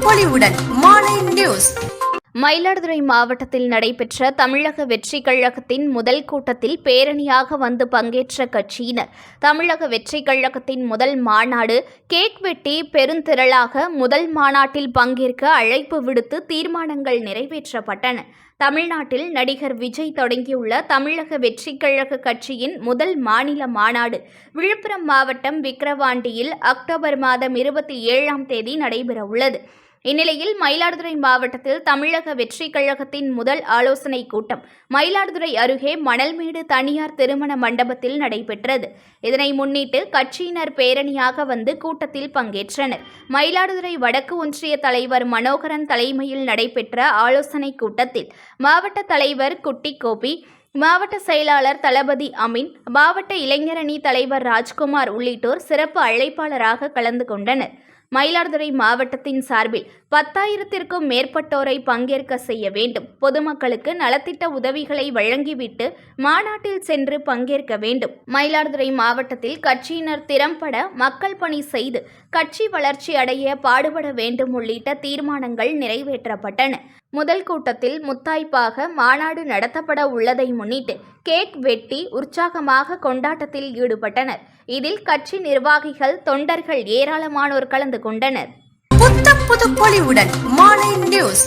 பொலிவுடன் மாலை நியூஸ். மயிலாடுதுறை மாவட்டத்தில் நடைபெற்ற தமிழக வெற்றிக் கழகத்தின் முதல் கூட்டத்தில் பேரணியாக வந்து பங்கேற்ற கட்சியினர் தமிழக வெற்றிக் கழகத்தின் முதல் மாநாடு கேக் வெட்டி பெருந்திரளாக முதல் மாநாட்டில் பங்கேற்க அழைப்பு விடுத்து தீர்மானங்கள் நிறைவேற்றப்பட்டன. தமிழ்நாட்டில் நடிகர் விஜய் தொடங்கியுள்ள தமிழக வெற்றிக் கழக கட்சியின் முதல் மாநில மாநாடு விழுப்புரம் மாவட்டம் விக்கிரவாண்டியில் அக்டோபர் மாதம் 27 நடைபெறவுள்ளது. இந்நிலையில் மயிலாடுதுறை மாவட்டத்தில் தமிழக வெற்றிக் கழகத்தின் முதல் ஆலோசனைக் கூட்டம் மயிலாடுதுறை அருகே மணல்மேடு தனியார் திருமண மண்டபத்தில் நடைபெற்றது. இதனை முன்னிட்டு கட்சியினர் பேரணியாக வந்து கூட்டத்தில் பங்கேற்றனர். மயிலாடுதுறை வடக்கு ஒன்றிய தலைவர் மனோகரன் தலைமையில் நடைபெற்ற ஆலோசனைக் கூட்டத்தில் மாவட்ட தலைவர் குட்டி கோபி, மாவட்ட செயலாளர் தளபதி அமீன், மாவட்ட இளைஞரணி தலைவர் ராஜ்குமார் உள்ளிட்டோர் சிறப்பு அழைப்பாளராக கலந்து கொண்டனர். மயிலாடுதுறை மாவட்டத்தின் சார்பில் 10,000க்கும் மேற்பட்டோரை பங்கேற்க செய்ய வேண்டும். பொதுமக்களுக்கு நலத்திட்ட உதவிகளை வழங்கிவிட்டு மாநாட்டில் சென்று பங்கேற்க வேண்டும். மயிலாடுதுறை மாவட்டத்தில் கட்சியினர் திறம்பட மக்கள் பணி செய்து கட்சி வளர்ச்சி அடைய பாடுபட வேண்டும் உள்ளிட்ட தீர்மானங்கள் நிறைவேற்றப்பட்டன. முதல் கூட்டத்தில் முத்தாய்ப்பாக மாநாடு நடத்தப்பட உள்ளதை முன்னிட்டு கேக் வெட்டி உற்சாகமாக கொண்டாட்டத்தில் ஈடுபட்டனர். இதில் கட்சி நிர்வாகிகள், தொண்டர்கள் ஏராளமானோர் கலந்து கொண்டனர். புது பொலிவுடன் மாலை நியூஸ்.